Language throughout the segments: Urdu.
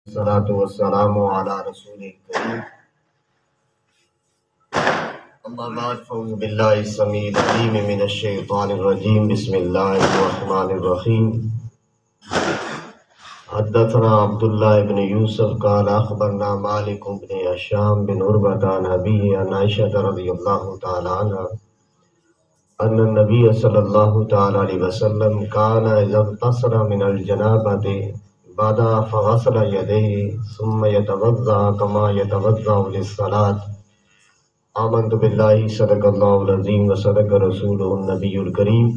الصلاة والسلام على رسول الكريم أما بعد فأعوذ بالله السميع العليم من الشيطان الرجيم بسم الله الرحمن الرحيم حدثنا عبد الله بن يوسف قال أخبرنا مالك بن هشام بن عروة عن أبيه عن عائشة رضي الله تعالى عنها أن النبي صلى الله تعالى عليه وسلم كان إذا اغتسل من الجنابة بدأ فغسل يديه ثم يتوضأ كما يتوضأ للصلاة آمنت بالله صدق الله العظیم وصدق رسوله النبی الکریم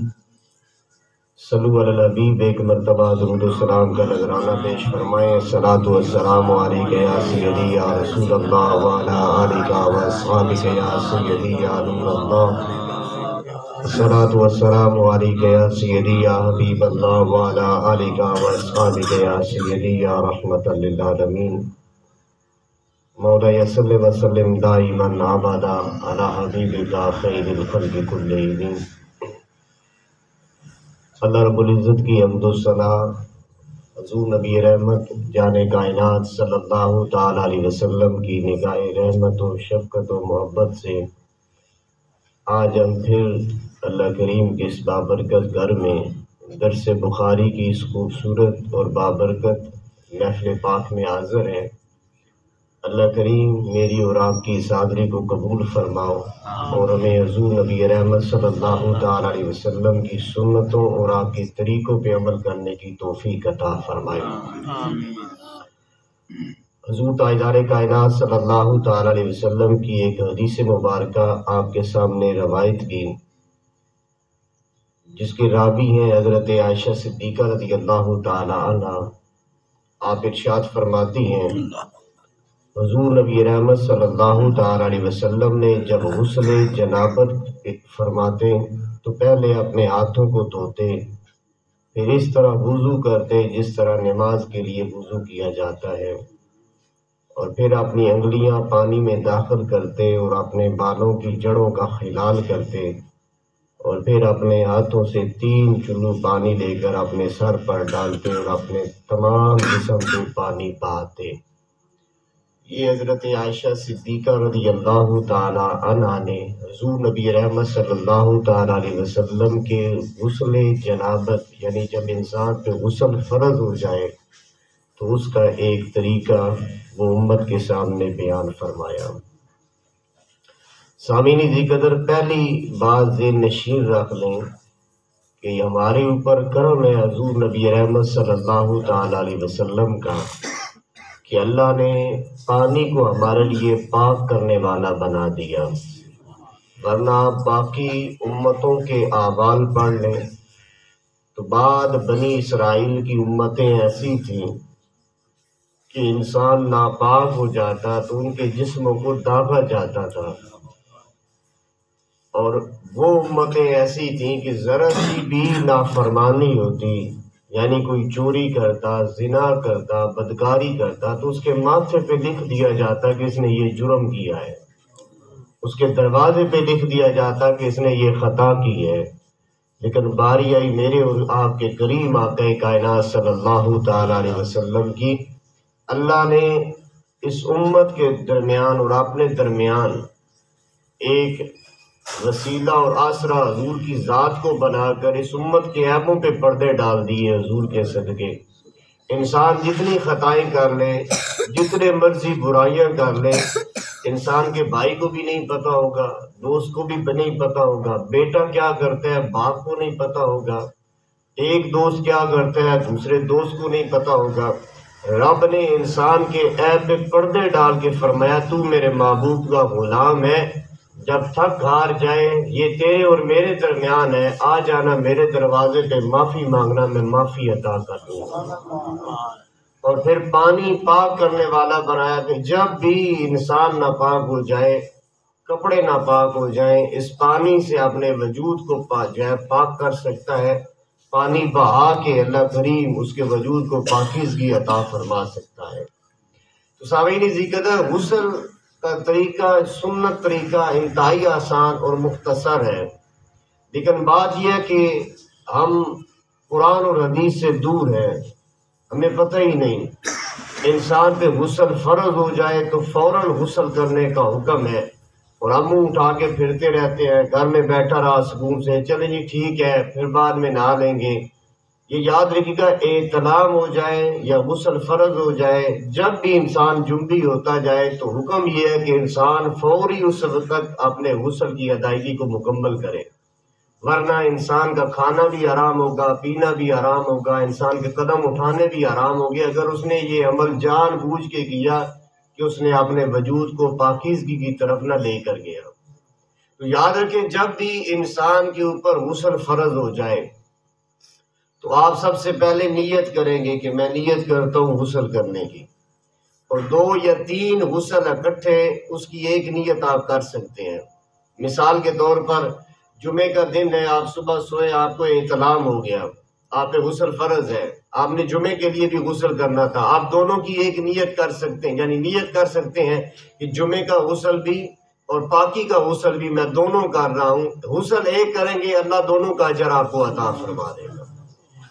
صلو علی الحبیب۔ ایک مرتبہ درود و سلام کا نذرانہ پیش فرمائیں۔ الصلاۃ والسلام علیک یا سیدی یا رسول اللہ وعلی آلک و اصحابک یا سیدی یا نور اللہ۔ الصلاۃ والسلام علیک یا سیدی یا حبیب اللہ وعلی آلک و اصحابک یا سیدی یا رحمۃ للعالمین۔ مولاي صل وسلم دائما ابدا على حبيبك خير الخلق كلهم۔ اللہ رب العزت کی حمد و ثنا حضور نبی رحمت جان کائنات صلی اللہ تعالی علیہ وسلم کی نگاہ رحمت و شفقت و محبت سے آج ہم پھر اللہ کریم کے اس بابرکت گھر میں درس بخاری کی اس خوبصورت اور بابرکت محفل پاک میں حاضر ہیں۔ اللہ کریم میری اور آپ کی اس حاضری کو قبول فرماؤ اور ہمیں حضور نبی رحمت صلی اللہ تعالی علیہ وسلم کی سنتوں اور آپ کے طریقوں پہ عمل کرنے کی توفیق عطا فرمائے۔ حضور تاجدار کائنات صلی اللہ تعالی علیہ وسلم کی ایک حدیث مبارکہ آپ کے سامنے روایت کی، جس کے راوی ہیں حضرت عائشہ صدیقہ رضی اللہ تعالی عنہ۔ آپ ارشاد فرماتی ہیں، حضور نبی رحمت صلی اللہ تعالی علیہ وسلم نے جب غسل جنابت فرماتے تو پہلے اپنے ہاتھوں کو دھوتے، پھر اس طرح وضو کرتے جس طرح نماز کے لیے وضو کیا جاتا ہے، اور پھر اپنی انگلیاں پانی میں داخل کرتے اور اپنے بالوں کی جڑوں کا خلال کرتے، اور پھر اپنے ہاتھوں سے 3 چلو پانی لے کر اپنے سر پر ڈالتے اور اپنے تمام جسم کو پانی بہاتے۔ یہ حضرت عائشہ صدیقہ رضی اللہ تعالی عنہ نے حضور نبی رحمت صلی اللہ تعالی علیہ وسلم کے غسل جنابت، یعنی جب انسان پہ غسل فرض ہو جائے تو اس کا ایک طریقہ وہ امت کے سامنے بیان فرمایا۔ سامعین ذی قدر، پہلی بات ذہن نشین رکھ لیں کہ ہمارے اوپر کرم ہے حضور نبی رحمت صلی اللہ تعالی علیہ وسلم کا کہ اللہ نے پانی کو ہمارے لیے پاک کرنے والا بنا دیا، ورنہ باقی امتوں کے اعمال پڑھ لیں تو بعد بنی اسرائیل کی امتیں ایسی تھیں کہ انسان ناپاک ہو جاتا تو ان کے جسموں کو داغا جاتا تھا، اور وہ امتیں ایسی تھیں کہ ذرا سی بھی نافرمانی ہوتی، یعنی کوئی چوری کرتا، زنا کرتا، بدکاری کرتا تو اس کے ماتھے پہ لکھ دیا جاتا کہ اس نے یہ جرم کیا ہے، اس کے دروازے پہ لکھ دیا جاتا کہ اس نے یہ خطا کی ہے۔ لیکن باری آئی میرے اور آپ کے کریم آقا کائنات صلی اللہ تعالی علیہ وسلم کی، اللہ نے اس امت کے درمیان اور اپنے درمیان ایک وسیلہ اور آسرا حضور کی ذات کو بنا کر اس امت کے عیبوں پہ پردے ڈال دیے حضور کے صدقے۔ انسان جتنی خطائیں کر لے، جتنے مرضی برائیاں کر لے، انسان کے بھائی کو بھی نہیں پتا ہوگا، دوست کو بھی نہیں پتا ہوگا، بیٹا کیا کرتا ہے باپ کو نہیں پتا ہوگا، ایک دوست کیا کرتا ہے دوسرے دوست کو نہیں پتا ہوگا۔ رب نے انسان کے عیب پہ پردے ڈال کے فرمایا تو میرے محبوب کا غلام ہے، جب تھک ہار جائے یہ تیرے اور میرے درمیان ہے، آ جانا میرے دروازے پہ معافی مانگنا، میں معافی عطا کر دوں گا۔ اور پھر پانی پاک کرنے والا بنایا کہ جب بھی انسان ناپاک ہو جائے، کپڑے ناپاک ہو جائیں، اس پانی سے اپنے وجود کو پاک کر سکتا ہے۔ پانی بہا کے اللہ کریم اس کے وجود کو پاکیزگی عطا فرما سکتا ہے۔ تو سامعین ذی قدر، غسل کا طریقہ، سنت طریقہ انتہائی آسان اور مختصر ہے، لیکن بات یہ ہے کہ ہم قرآن اور حدیث سے دور ہیں، ہمیں پتہ ہی نہیں انسان پہ غسل فرض ہو جائے تو فوراً غسل کرنے کا حکم ہے، اور ہم منہ اٹھا کے پھرتے رہتے ہیں، گھر میں بیٹھا رہا سکون سے، چلیں جی ٹھیک ہے پھر بعد میں نہا لیں گے۔ یہ یاد رکھیے گا، احتلام ہو جائے یا غسل فرض ہو جائے، جب بھی انسان جنبی ہوتا جائے تو حکم یہ ہے کہ انسان فوری اس وقت اپنے غسل کی ادائیگی کو مکمل کرے، ورنہ انسان کا کھانا بھی حرام ہوگا، پینا بھی حرام ہوگا، انسان کے قدم اٹھانے بھی حرام ہوں گے اگر اس نے یہ عمل جان بوجھ کے کیا کہ اس نے اپنے وجود کو پاکیزگی کی طرف نہ لے کر گیا۔ تو یاد رکھیں، جب بھی انسان کے اوپر غسل فرض ہو جائے تو آپ سب سے پہلے نیت کریں گے کہ میں نیت کرتا ہوں غسل کرنے کی، اور 2 یا 3 غسل اکٹھے اس کی ایک نیت آپ کر سکتے ہیں۔ مثال کے طور پر جمعے کا دن ہے، آپ صبح سوئے، آپ کو احتلام ہو گیا، آپ پہ غسل فرض ہے، آپ نے جمعے کے لیے بھی غسل کرنا تھا، آپ دونوں کی ایک نیت کر سکتے ہیں، یعنی نیت کر سکتے ہیں کہ جمعے کا غسل بھی اور پاکی کا غسل بھی میں دونوں کر رہا ہوں۔ غسل ایک کریں گے، اللہ دونوں کا اجر آپ کو عطا فرما دے گا۔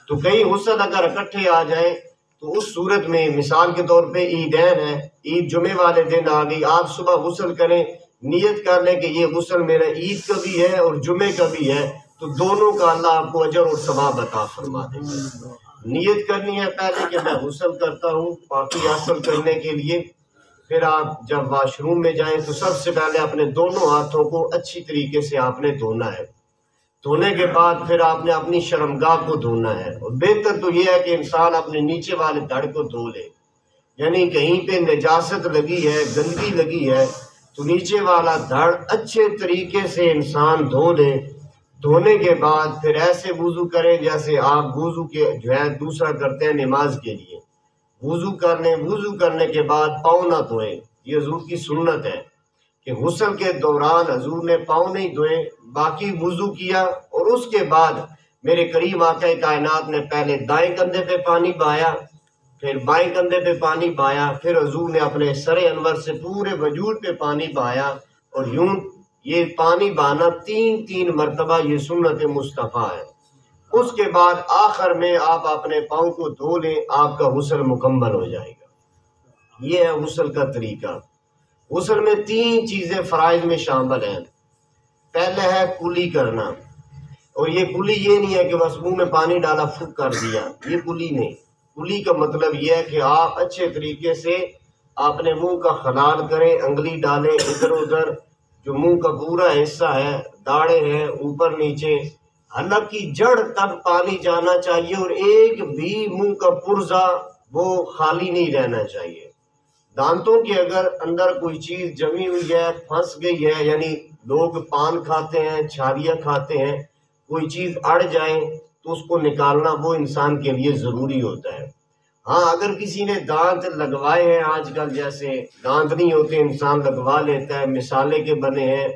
تو کئی غسل اگر اکٹھے آ جائیں تو اس صورت میں مثال کے طور پہ عیدین ہے، عید جمعے والے دن آ گئی، آپ صبح غسل کریں، نیت کر لیں کہ یہ غسل میرا عید کا بھی ہے اور جمعے کا بھی ہے، تو دونوں کا اللہ آپ کو اجر اور ثواب عطا فرما دے گا۔ نیت کرنی ہے پہلے کہ میں غسل کرتا ہوں پاکی حاصل کرنے کے لیے، پھر آپ جب واش روم میں جائیں تو سب سے پہلے اپنے دونوں ہاتھوں کو اچھی طریقے سے آپ نے دھونا ہے، دھونے کے بعد پھر آپ نے اپنی شرمگاہ کو دھونا ہے، اور بہتر تو یہ ہے کہ انسان اپنے نیچے والے دھڑ کو دھو لے، یعنی کہیں پہ نجاست لگی ہے، گندگی لگی ہے تو نیچے والا دھڑ اچھے طریقے سے انسان دھو لے۔ دھونے کے بعد پھر ایسے وضو کریں جیسے آپ وضو کے جو ہے دوسرا کرتے ہیں نماز کے لیے، وضو کرنے کے بعد پاؤں نہ دھوئیں، یہ حضور کی سنت ہے کہ غسل کے دوران حضور نے پاؤں نہیں دھوئے، باقی وضو کیا، اور اس کے بعد میرے قریب آقا کائنات نے پہلے دائیں کندھے پہ پانی بہایا، پھر بائیں کندھے پہ پانی بہایا، پھر حضور نے اپنے سر انور سے پورے وجود پہ پانی بہایا، اور یوں یہ پانی بہانا 3 مرتبہ، یہ سنت مصطفیٰ ہے۔ اس کے بعد آخر میں آپ اپنے پاؤں کو دھو لیں، آپ کا غسل مکمل ہو جائے گا۔ یہ ہے غسل کا طریقہ۔ غسل میں 3 چیزیں فرائض میں شامل ہیں۔ پہلے ہے کلی کرنا، اور یہ کلی یہ نہیں ہے کہ بس منہ میں پانی ڈالا پھک کر دیا، یہ کلی نہیں۔ کلی کا مطلب یہ ہے کہ آپ اچھے طریقے سے اپنے منہ کا خلال کریں، انگلی ڈالیں ادھر ادھر، جو منہ کا پورا حصہ ہے، داڑھیں ہیں اوپر نیچے، حلق کی جڑ تک پانی جانا چاہیے، اور ایک بھی منہ کا پرزہ وہ خالی نہیں رہنا چاہیے۔ دانتوں کے اگر اندر کوئی چیز جمی ہوئی ہے، پھنس گئی ہے، یعنی لوگ پان کھاتے ہیں، چھالیاں کھاتے ہیں، کوئی چیز اڑ جائیں تو اس کو نکالنا وہ انسان کے لیے ضروری ہوتا ہے۔ ہاں اگر کسی نے دانت لگوائے ہیں، آج کل جیسے دانت نہیں ہوتے انسان لگوا لیتا ہے، مسالے کے بنے ہیں،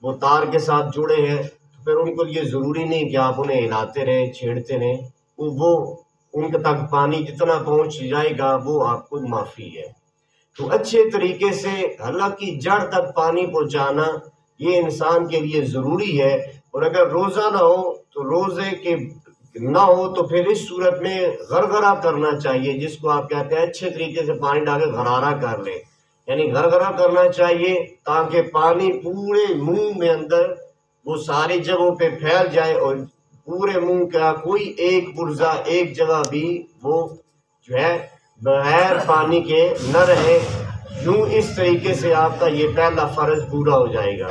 وہ تار کے ساتھ جڑے ہیں، تو پھر ان کو یہ ضروری نہیں کہ آپ انہیں ہلاتے رہیں، چھیڑتے رہیں، وہ ان تک پانی جتنا پہنچ جائے گا وہ آپ کو معافی ہے۔ تو اچھے طریقے سے حلق کی جڑ تک پانی پہنچانا یہ انسان کے لیے ضروری ہے، اور اگر روزہ نہ ہو تو روزے کے نہ ہو تو پھر اس صورت میں غرغرہ کرنا چاہیے، جس کو آپ کہتے ہیں اچھے طریقے سے پانی ڈال کے غرارہ کر لیں، یعنی غرغرہ کرنا چاہیے تاکہ پانی پورے منہ میں اندر وہ ساری جگہوں پہ پھیل جائے، اور پورے منہ کا کوئی ایک پرزہ ایک جگہ بھی وہ جو ہے بغیر پانی کے نہ رہے۔ یوں اس طریقے سے آپ کا یہ پہلا فرض پورا ہو جائے گا۔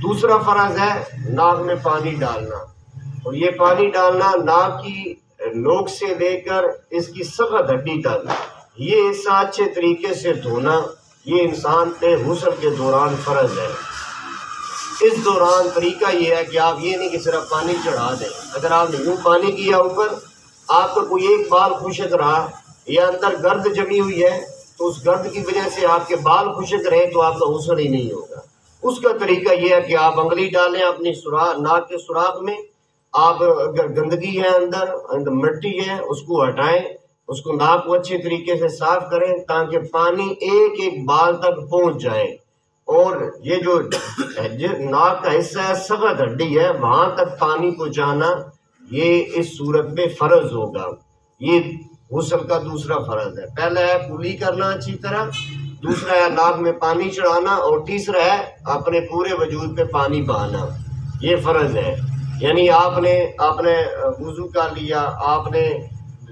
دوسرا فرض ہے ناک میں پانی ڈالنا، اور یہ پانی ڈالنا ناک کی نوک سے لے کر اس کی سخت ہڈی تک، یہ حصہ اچھے طریقے سے دھونا، یہ انسان پہ غسل کے دوران فرض ہے۔ اس دوران طریقہ یہ ہے کہ آپ یہ نہیں کہ صرف پانی چڑھا دیں، اگر آپ نے یوں پانی کیا اوپر، آپ کا کوئی ایک بال خشک رہا یا اندر گرد جمی ہوئی ہے تو اس گرد کی وجہ سے آپ کے بال خشک رہے تو آپ کا غسل ہی نہیں ہوگا۔ اس کا طریقہ یہ ہے کہ آپ انگلی ڈالیں اپنی ناک کے سوراخ میں، آپ اگر گندگی ہے اندر مٹی ہے اس کو ہٹائیں، اس کو ناک کو اچھے طریقے سے صاف کریں تاکہ پانی ایک ایک بال تک پہنچ جائے، اور یہ جو ناک کا حصہ ہے سخت ہڈی ہے وہاں تک پانی پہنچانا یہ اس صورت میں فرض ہوگا۔ یہ غسل کا دوسرا فرض ہے۔ پہلا ہے کلی کرنا اچھی طرح، دوسرا ہے ناک میں پانی چڑھانا، اور تیسرا ہے اپنے پورے وجود پہ پانی بہانا۔ یہ فرض ہے، یعنی آپ نے وضو کر لیا، آپ نے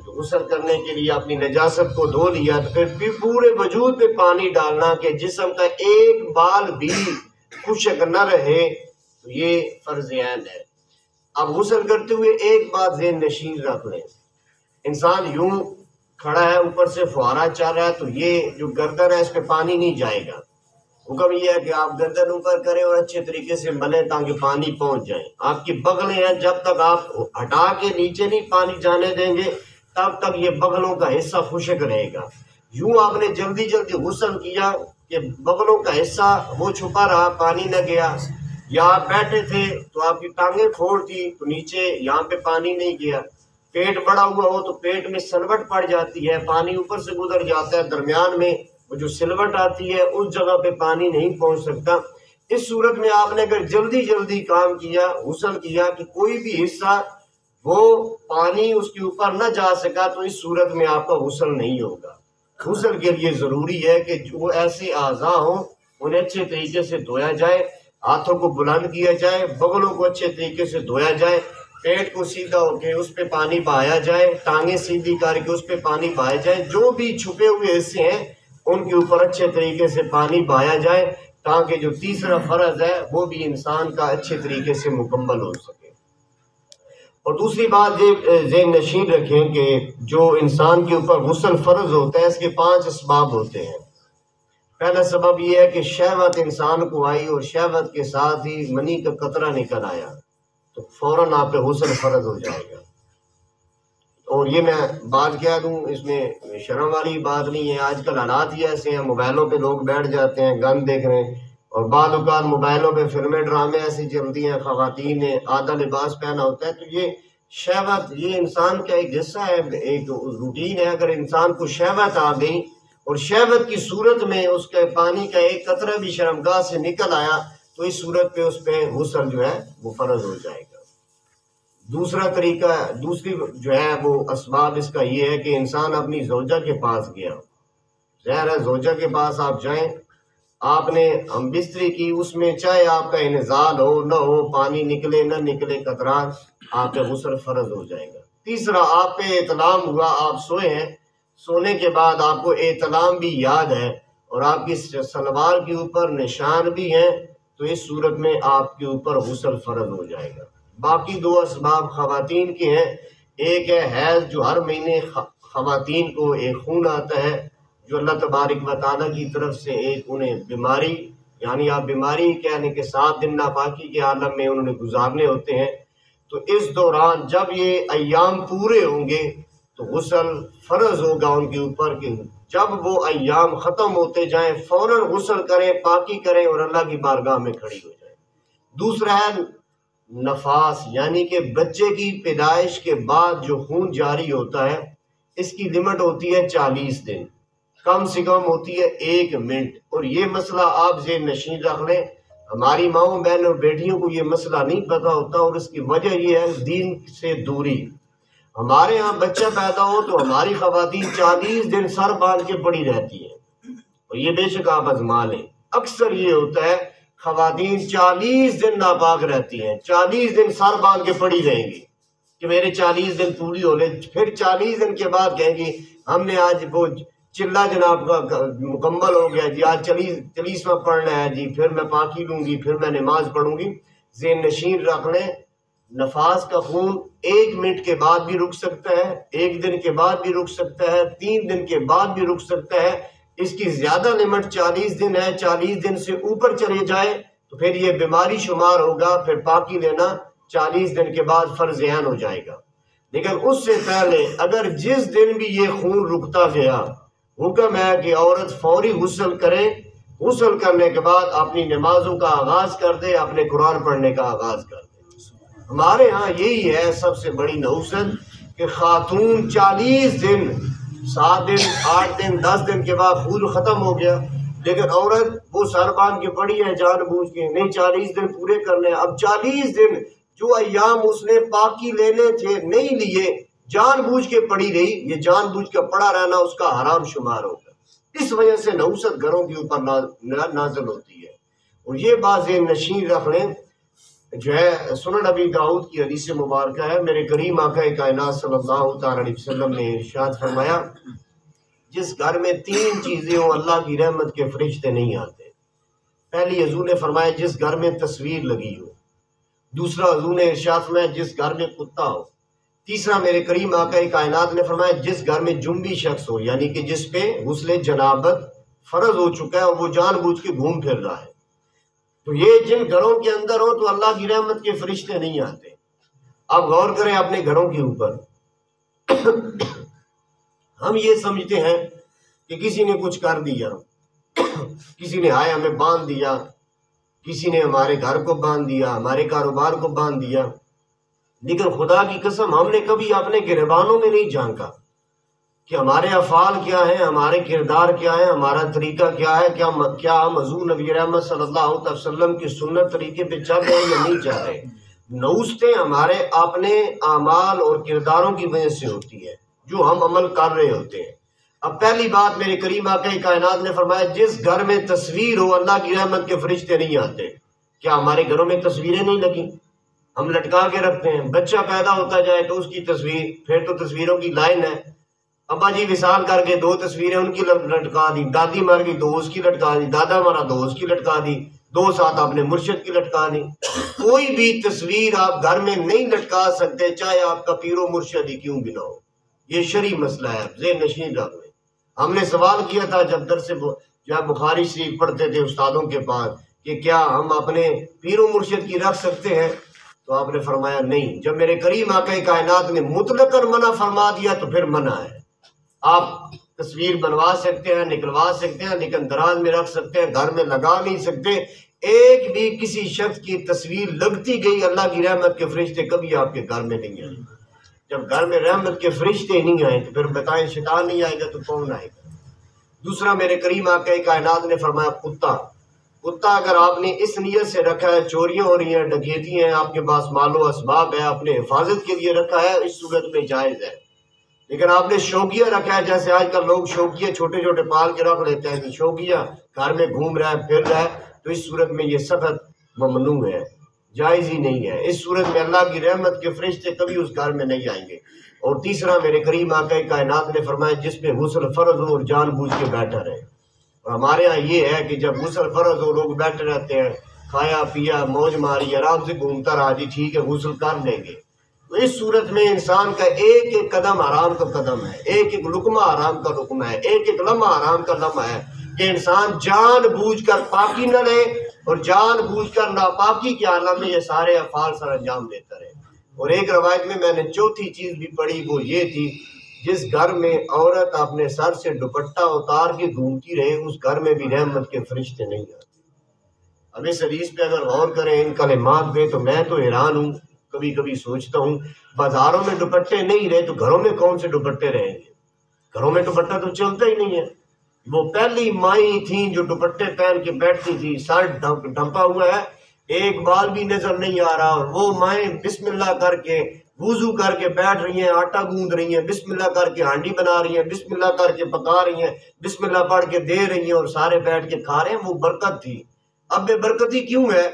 غسل کرنے کے لیے اپنی نجاست کو دھو لیا، تو پھر پورے وجود پہ پانی ڈالنا کہ جسم کا ایک بال بھی خشک نہ رہے، تو یہ فرض عین ہے۔ اب غسل کرتے ہوئے ایک بات ذہن نشین رکھ لیں، انسان یوں کھڑا ہے، اوپر سے فوارہ چل رہا ہے، تو یہ جو گردن ہے اس پہ پانی نہیں جائے گا۔ حکم یہ ہے کہ آپ گردن اوپر کریں اور اچھے طریقے سے ملیں تاکہ پانی پہنچ جائے۔ آپ کی بغلیں ہیں، جب تک آپ ہٹا کے نیچے نہیں پانی جانے دیں گے تب تک یہ بغلوں کا حصہ خشک رہے گا۔ یوں آپ نے جلدی جلدی غسل کیا کہ بغلوں کا حصہ وہ چھپا رہا، پانی نہ گیا، یا آپ بیٹھے تھے تو آپ کی ٹانگیں کھول تھی تو نیچے یہاں پہ پانی نہیں گیا، پیٹ بڑا ہوا ہو تو پیٹ میں سلوٹ پڑ جاتی ہے، پانی اوپر سے گزر جاتا ہے، درمیان میں وہ جو سلوٹ آتی ہے اس جگہ پہ پانی نہیں پہنچ سکتا۔ اس صورت میں آپ نے اگر جلدی جلدی کام کیا، غسل کیا کہ کوئی بھی حصہ وہ پانی اس کے اوپر نہ جا سکا، تو اس صورت میں آپ کا غسل نہیں ہوگا۔ غسل کے لیے ضروری ہے کہ جو ایسے اعضاء ہوں انہیں اچھے طریقے سے دھویا جائے، ہاتھوں کو بلند کیا جائے، بغلوں کو اچھے طریقے سے دھویا جائے، پیٹ کو سیدھا ہو کے اس پہ پانی بہایا جائے، ٹانگیں سیدھی کر کے اس پہ پانی بہایا جائے، جو بھی چھپے ہوئے حصے ہیں ان کے اوپر اچھے طریقے سے پانی بہایا جائے تاکہ جو تیسرا فرض ہے وہ بھی انسان کا اچھے طریقے سے مکمل ہو سکے۔ اور دوسری بات یہ ذہن نشین رکھیں کہ جو انسان کے اوپر غسل فرض ہوتا ہے اس کے 5 اسباب ہوتے ہیں۔ پہلا سبب یہ ہے کہ شہوت انسان کو آئی اور شہوت کے ساتھ ہی منی کا قطرہ نکل آیا تو فوراً آپ پہ غسل فرض ہو جائے گا۔ اور یہ میں بات کہہ دوں، اس میں شرم والی بات نہیں ہے، آج کل حالات ہی ایسے ہیں، موبائلوں پہ لوگ بیٹھ جاتے ہیں، گن دیکھ رہے ہیں، اور بعض اوقات موبائلوں پہ فلمیں ڈرامے ایسی چلتی ہیں، خواتین نے آدھا لباس پہنا ہوتا ہے، تو یہ شہوت یہ انسان کا ایک حصہ ہے، ایک روٹین ہے۔ اگر انسان کو شہوت آ گئی اور شہوت کی صورت میں اس کے پانی کا ایک قطرہ بھی شرمگاہ سے نکل آیا تو اس صورت پہ اس پہ غسل جو ہے وہ فرض ہو جائے گا۔ دوسری جو ہے وہ اسباب اس کا یہ ہے کہ انسان اپنی زوجہ کے پاس گیا، ظاہر ہے زوجہ کے پاس آپ جائیں، آپ نے ہم بستری کی، اس میں چاہے آپ کا انزال ہو نہ ہو، پانی نکلے نہ نکلے قطرات، آپ پہ غسل فرض ہو جائے گا۔ تیسرا، آپ پہ احتلام ہوا، آپ سوئے ہیں، سونے کے بعد آپ کو احتلام بھی یاد ہے اور آپ کی سلوار کے اوپر نشان بھی ہیں، تو اس صورت میں آپ کے اوپر غسل فرض ہو جائے گا۔ باقی 2 اسباب خواتین کے ہیں، ایک ہے حیض، جو ہر مہینے خواتین کو ایک خون آتا ہے جو اللہ تبارک و تعالیٰ کی طرف سے ایک انہیں بیماری، یعنی آپ بیماری کہنے کے 7 دن ناپاکی کے عالم میں انہوں نے گزارنے ہوتے ہیں، تو اس دوران جب یہ ایام پورے ہوں گے تو غسل فرض ہوگا ان کے اوپر کہ جب وہ ایام ختم ہوتے جائیں فوراً غسل کریں، پاکی کریں اور اللہ کی بارگاہ میں کھڑی ہو جائیں۔ دوسرا ہے نفاس، یعنی کہ بچے کی پیدائش کے بعد جو خون جاری ہوتا ہے اس کی لمٹ ہوتی ہے 40 دن، کم سے کم ہوتی ہے 1 منٹ، اور یہ مسئلہ آپ ذہن نشین رکھ لیں، ہماری ماؤں بہن اور بیٹیوں کو یہ مسئلہ نہیں پتہ ہوتا، اور اس کی وجہ یہ ہے دین سے دوری۔ ہمارے ہاں بچہ پیدا ہو تو ہماری خواتین 40 دن سر باندھ کے پڑی رہتی ہیں، اور یہ بے شک آپ آزما لیں، اکثر یہ ہوتا ہے خواتین 40 دن ناپاک رہتی ہیں، 40 دن سر باندھ کے پڑی رہیں گی کہ میرے 40 دن پوری ہو لے، پھر 40 دن کے بعد کہیں گی ہم نے آج وہ چلا جناب کا مکمل ہو گیا جی، آج 40واں پڑھنا ہے جی، پھر میں پاکی لوں گی، پھر میں نماز پڑھوں گی۔ ذہن نشین رکھ لیں، نفاس کا خون 1 منٹ کے بعد بھی رک سکتا ہے، 1 دن کے بعد بھی رک سکتا ہے، 3 دن کے بعد بھی رک سکتا ہے، اس کی زیادہ لمٹ 40 دن ہے، 40 دن سے اوپر چلے جائے تو پھر یہ بیماری شمار ہوگا، پھر پاکی لینا 40 دن کے بعد فرض عین ہو جائے گا۔ لیکن اس سے پہلے اگر جس دن بھی یہ خون رکتا گیا، حکم ہے کہ عورت فوری غسل کرے، غسل کرنے کے بعد اپنی نمازوں کا آغاز کر دے، اپنے قرآن پڑھنے کا آغاز کر دے۔ ہمارے ہاں یہی ہے سب سے بڑی نحوست کہ خاتون 40 دن، 7 دن، 8 دن، 10 دن کے بعد خون ختم ہو گیا، لیکن عورت وہ سر باندھ کے پڑی ہے جان بوجھ کے، نہیں 40 دن پورے کرنے۔ اب 40 دن جو ایام اس نے پاکی لینے تھے نہیں لیے، جان بوجھ کے پڑی رہی، یہ جان بوجھ کے پڑا رہنا اس کا حرام شمار ہوگا۔ اس وجہ سے نحوست گھروں کے اوپر نازل ہوتی ہے۔ اور یہ بات ذہن نشین رکھ لیں، جو ہے سنن نبی داؤد کی حدیث مبارکہ ہے، میرے کریم آقا کائنات صلی اللہ تعالی علیہ وسلم نے ارشاد فرمایا، جس گھر میں 3 چیزیں ہوں اللہ کی رحمت کے فرشتے نہیں آتے۔ پہلی حضور نے فرمایا جس گھر میں تصویر لگی ہو، دوسرا حضور نے ارشاد فرمایا جس گھر میں کتا ہو، تیسرا میرے کریم آقا کائنات نے فرمایا جس گھر میں جنبی شخص ہو، یعنی کہ جس پہ غسل جنابت فرض ہو چکا ہے اور وہ جان بوجھ کے گھوم پھر رہا ہے۔ تو یہ جن گھروں کے اندر ہو تو اللہ کی رحمت کے فرشتے نہیں آتے۔ آپ غور کریں اپنے گھروں کے اوپر۔ ہم یہ سمجھتے ہیں کہ کسی نے کچھ کر دیا، کسی نے آئے ہمیں باندھ دیا، کسی نے ہمارے گھر کو باندھ دیا، ہمارے کاروبار کو باندھ دیا، لیکن خدا کی قسم ہم نے کبھی اپنے گریبانوں میں نہیں جھانکا کہ ہمارے افعال کیا ہیں، ہمارے کردار کیا ہے، ہمارا طریقہ کیا ہے، کیا ہم حضور نبی رحمت صلی اللہ علیہ وسلم کی سنت طریقے پہ چل رہے ہیں یا نہیں چل رہے۔ نوستیں ہمارے اپنے اعمال اور کرداروں کی وجہ سے ہوتی ہے جو ہم عمل کر رہے ہوتے ہیں۔ اب پہلی بات میرے کریم آقا کائنات نے فرمایا جس گھر میں تصویر ہو اللہ کی رحمت کے فرشتے نہیں آتے۔ کیا ہمارے گھروں میں تصویریں نہیں لگیں؟ ہم لٹکا کے رکھتے ہیں، بچہ پیدا ہوتا جائے تو اس کی تصویر، پھر تو تصویروں کی لائن ہے، ابا جی وصال کر کے 2 تصویریں ان کی لٹکا دی، دادی مر گئی 2 اس کی لٹکا دی، دادا مرا 2 اس کی لٹکا دی، 2 ساتھ آپ نے مرشد کی لٹکا دی۔ کوئی بھی تصویر آپ گھر میں نہیں لٹکا سکتے چاہے آپ کا پیر و مرشد ہی کیوں بھی نہ ہو۔ یہ شرعی مسئلہ ہے، ذہن نشین رکھ لیں۔ ہم نے سوال کیا تھا جب درس جو بخاری شریف پڑھتے تھے استادوں کے پاس کہ کیا ہم اپنے پیر و مرشد کی رکھ سکتے ہیں، تو آپ نے فرمایا نہیں۔ جب میرے کریم آقا کائنات نے مطلقاً منع فرما دیا تو پھر منع ہے۔ آپ تصویر بنوا سکتے ہیں، نکلوا سکتے ہیں، لیکن دراز میں رکھ سکتے ہیں، گھر میں لگا نہیں سکتے۔ ایک بھی کسی شخص کی تصویر لگتی گئی اللہ کی رحمت کے فرشتے کبھی آپ کے گھر میں نہیں آئے۔ جب گھر میں رحمت کے فرشتے نہیں آئے تو پھر بتائیں شیطان نہیں آئے گا تو کون آئے گا؟ دوسرا میرے کریم آقا کائنات نے فرمایا کتا اگر آپ نے اس نیت سے رکھا ہے چوریاں ہو رہی ہیں، ڈکیتی ہیں، آپ کے پاس مال و اسباب ہے، اپنے حفاظت کے لیے رکھا ہے، اس صورت میں جائز ہے۔ لیکن آپ نے شوقیہ رکھا ہے، جیسے آج کل لوگ شوقیہ چھوٹے چھوٹے پال کے رکھ لیتے ہیں کہ شوقیہ گھر میں گھوم رہا ہے پھر رہا ہے، تو اس صورت میں یہ سخت ممنوع ہے، جائز ہی نہیں ہے۔ اس صورت میں اللہ کی رحمت کے فرشتے کبھی اس گھر میں نہیں آئیں گے۔ اور تیسرا میرے کریم آقا کائنات نے فرمایا جس پہ غسل فرض ہو اور جان بوجھ کے بیٹھا رہے۔ اور ہمارے ہاں یہ ہے کہ جب غسل فرض ہو لوگ بیٹھے رہتے ہیں، کھایا پیا موج ماری آرام سے گھومتا رہا، جی ٹھیک ہے غسل کر لیں گے۔ تو اس صورت میں انسان کا ایک ایک قدم حرام کا قدم ہے، ایک ایک لقمہ حرام کا لقمہ ہے، ایک ایک لمحہ حرام کا لمحہ ہے کہ انسان جان بوجھ کر پاکی نہ لے اور جان بوجھ کر ناپاکی کے عالم میں یہ سارے افعال سر انجام دیتا رہے۔ اور ایک روایت میں نے چوتھی چیز بھی پڑھی، وہ یہ تھی جس گھر میں عورت اپنے سر سے دوپٹہ اتار کے گھومتی رہے اس گھر میں بھی رحمت کے فرشتے نہیں آتے۔ اب اس حدیث پہ اگر غور کریں ان کلمات پہ تو میں تو حیران ہوں، کبھی کبھی سوچتا ہوں بازاروں میں دوپٹے نہیں رہے تو گھروں میں کون سے دوپٹے رہیں گے؟ گھروں میں دوپٹہ تو چلتا ہی نہیں ہے۔ وہ پہلی مائیں تھیں جو دوپٹے پہن کے بیٹھتی تھی، سر ڈھمپا ہوا ہے، ایک بال بھی نظر نہیں آ رہا، اور وہ مائیں بسم اللہ کر کے وضو کر کے بیٹھ رہی ہیں، آٹا گوندھ رہی ہیں، بسم اللہ کر کے ہانڈی بنا رہی ہیں، بسم اللہ کر کے پکا رہی ہیں، بسم اللہ پڑھ کے دے رہی ہیں، اور سارے بیٹھ کے کھا رہے ہیں۔ وہ برکت تھی۔ اب بے برکتی کیوں ہے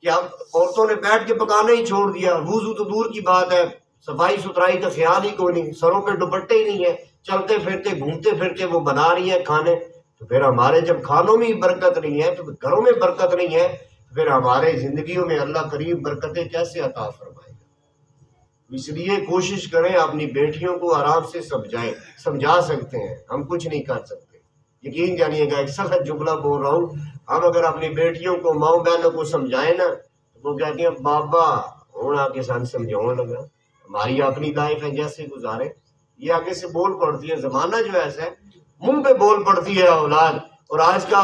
کہ اب عورتوں نے بیٹھ کے پکانا ہی چھوڑ دیا، وضو تو دور کی بات ہے، صفائی ستھرائی کا خیال ہی کوئی نہیں، سروں پہ دوپٹے ہی نہیں ہے، چلتے پھرتے گھومتے پھرتے وہ بنا رہی ہیں کھانے۔ تو پھر ہمارے جب کھانوں میں برکت نہیں ہے تو گھروں میں برکت نہیں ہے، پھر ہمارے زندگیوں میں اللہ کریم برکتیں کیسے عطا فرمائے گا؟ اس لیے کوشش کریں اپنی بیٹیوں کو آرام سے سمجھا سکتے ہیں، ہم کچھ نہیں کر سکتے، یقین جانیے گا۔ ایک سخت جملہ بول رہا ہوں، ہم اگر اپنی بیٹیوں کو ماؤں بہنوں کو سمجھائیں نا تو وہ کہتی ہیں بابا ہونا کے ساتھ سمجھاؤں لگا، ہماری اپنی لائف ہے جیسے گزارے۔ یہ آگے سے بول پڑتی ہے، زمانہ جو ایسا ہے منہ پہ بول پڑتی ہے اولاد۔ اور آج کا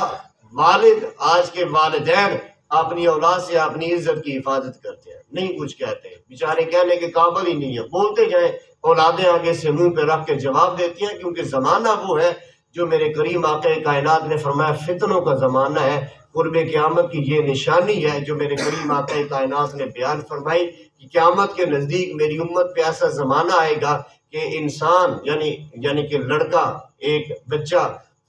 والد، آج کے والدین اپنی اولاد سے اپنی عزت کی حفاظت کرتے ہیں، نہیں کچھ کہتے، بیچارے کہنے کے قابل ہی نہیں ہے، بولتے جائیں، اولادیں آگے سے منہ پہ رکھ کے جواب دیتی ہیں، کیونکہ زمانہ وہ ہے جو میرے کریم آقا کائنات نے فرمایا فتنوں کا زمانہ ہے۔ قرب قیامت کی یہ نشانی ہے جو میرے کریم آقا کائنات نے بیان فرمائی کہ قیامت کے نزدیک میری امت پہ ایسا زمانہ آئے گا کہ انسان یعنی کہ لڑکا ایک بچہ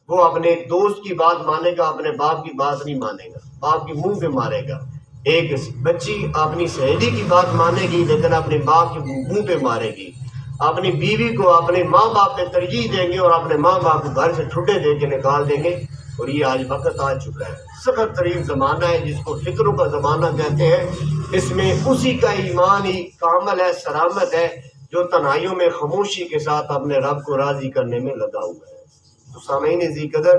وہ اپنے دوست کی بات مانے گا، اپنے باپ کی بات نہیں مانے گا، باپ کی منہ پہ مارے گا۔ ایک بچی اپنی سہیلی کی بات مانے گی لیکن اپنے باپ کے منہ پہ مارے گی۔ اپنی بیوی کو اپنے ماں باپ پہ ترجیح دیں گے اور اپنے ماں باپ کو گھر سے ٹھڈے دے کے نکال دیں گے۔ اور یہ آج وقت آ چکا ہے، سخت ترین زمانہ ہے جس کو فکروں کا زمانہ کہتے ہیں۔ اس میں اسی کا ایمان ہی کامل ہے، سلامت ہے، جو تنہائیوں میں خاموشی کے ساتھ اپنے رب کو راضی کرنے میں لگا ہوا ہے۔ تو سامعین ذی قدر،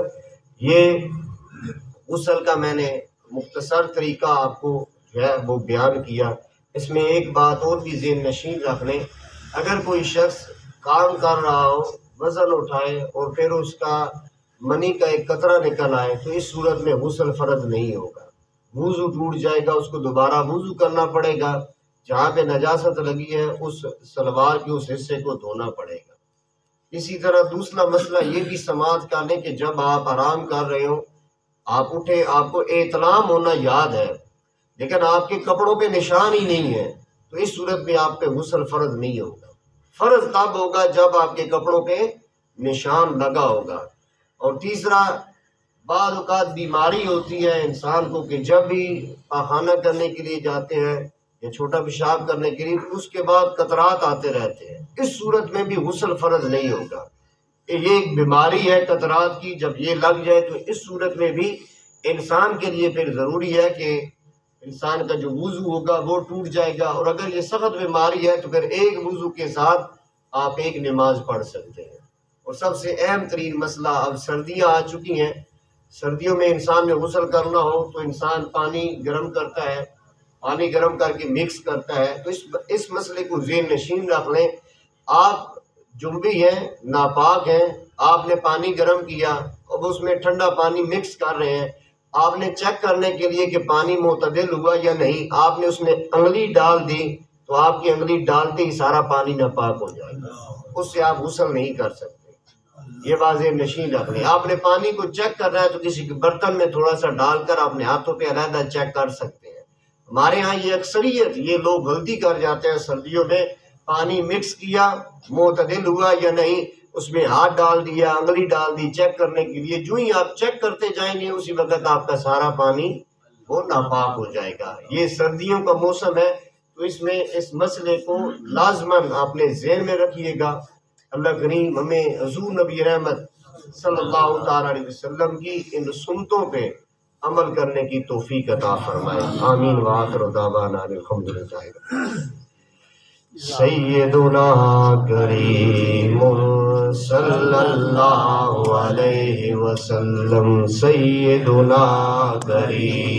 یہ غسل کا میں نے مختصر طریقہ آپ کو جو ہے وہ بیان کیا۔ اس میں ایک بات اور بھی ذہن نشین رکھ لیں، اگر کوئی شخص کام کر رہا ہو، وزن اٹھائے اور پھر اس کا منی کا ایک قطرہ نکل آئے تو اس صورت میں غسل فرض نہیں ہوگا، وضو ٹوٹ جائے گا، اس کو دوبارہ وضو کرنا پڑے گا، جہاں پہ نجاست لگی ہے اس سلوار کے اس حصے کو دھونا پڑے گا۔ اسی طرح دوسرا مسئلہ یہ بھی سماعت کر لیں کہ جب آپ آرام کر رہے ہو، آپ اٹھے، آپ کو احتلام ہونا یاد ہے لیکن آپ کے کپڑوں پہ نشان ہی نہیں ہے، تو اس صورت میں آپ پہ غسل فرض نہیں ہوگا۔ فرض تب ہوگا جب آپ کے کپڑوں پہ نشان لگا ہوگا۔ اور تیسرا، بعض اوقات بیماری ہوتی ہے انسان کو کہ جب بھی پاخانہ کرنے کے لیے جاتے ہیں یا چھوٹا پیشاب کرنے کے لیے تو اس کے بعد قطرات آتے رہتے ہیں، اس صورت میں بھی غسل فرض نہیں ہوگا۔ یہ ایک بیماری ہے قطرات کی، جب یہ لگ جائے تو اس صورت میں بھی انسان کے لیے پھر ضروری ہے کہ انسان کا جو وضو ہوگا وہ ٹوٹ جائے گا، اور اگر یہ سخت بیماری ہے تو پھر ایک وضو کے ساتھ آپ ایک نماز پڑھ سکتے ہیں۔ اور سب سے اہم ترین مسئلہ، اب سردیاں آ چکی ہیں، سردیوں میں انسان میں غسل کرنا ہو تو انسان پانی گرم کرتا ہے، پانی گرم کر کے مکس کرتا ہے، تو اس مسئلے کو ذہن نشین رکھ لیں۔ آپ جنبی ہیں، ناپاک ہیں، آپ نے پانی گرم کیا، اب اس میں ٹھنڈا پانی مکس کر رہے ہیں، آپ نے چیک کرنے کے لیے کہ پانی معتدل ہوا یا نہیں، آپ نے اس میں انگلی ڈال دی تو آپ کی انگلی ڈالتے ہی سارا پانی ناپاک ہو جائے گا، اس سے آپ غسل نہیں کر سکتے۔ یہ واضح نشین رکھ لیں۔ آپ نے پانی کو چیک کرنا ہے تو کسی کے برتن میں تھوڑا سا ڈال کر اپنے ہاتھوں پہ علیحدہ چیک کر سکتے ہیں۔ ہمارے ہاں یہ اکثریت، یہ لوگ غلطی کر جاتے ہیں سردیوں میں، پانی مکس کیا، معتدل ہوا یا نہیں، اس میں ہاتھ ڈال دیا، انگلی ڈال دی چیک کرنے کے لیے، جو ہی آپ چیک کرتے جائیں گے اسی وقت آپ کا سارا پانی وہ ناپاک ہو جائے گا۔ یہ سردیوں کا موسم ہے تو اس میں اس مسئلے کو لازماً اپنے ذہن میں رکھیے گا۔ اللہ کریم ہمیں حضور نبی رحمت صلی اللہ تعالیٰ علیہ وسلم کی ان سنتوں پہ عمل کرنے کی توفیق عطا فرمائے، آمین وآخر دعوانا الحمدللہ۔ سیدنا کریم صلی اللہ علیہ وسلم، سیدنا کریم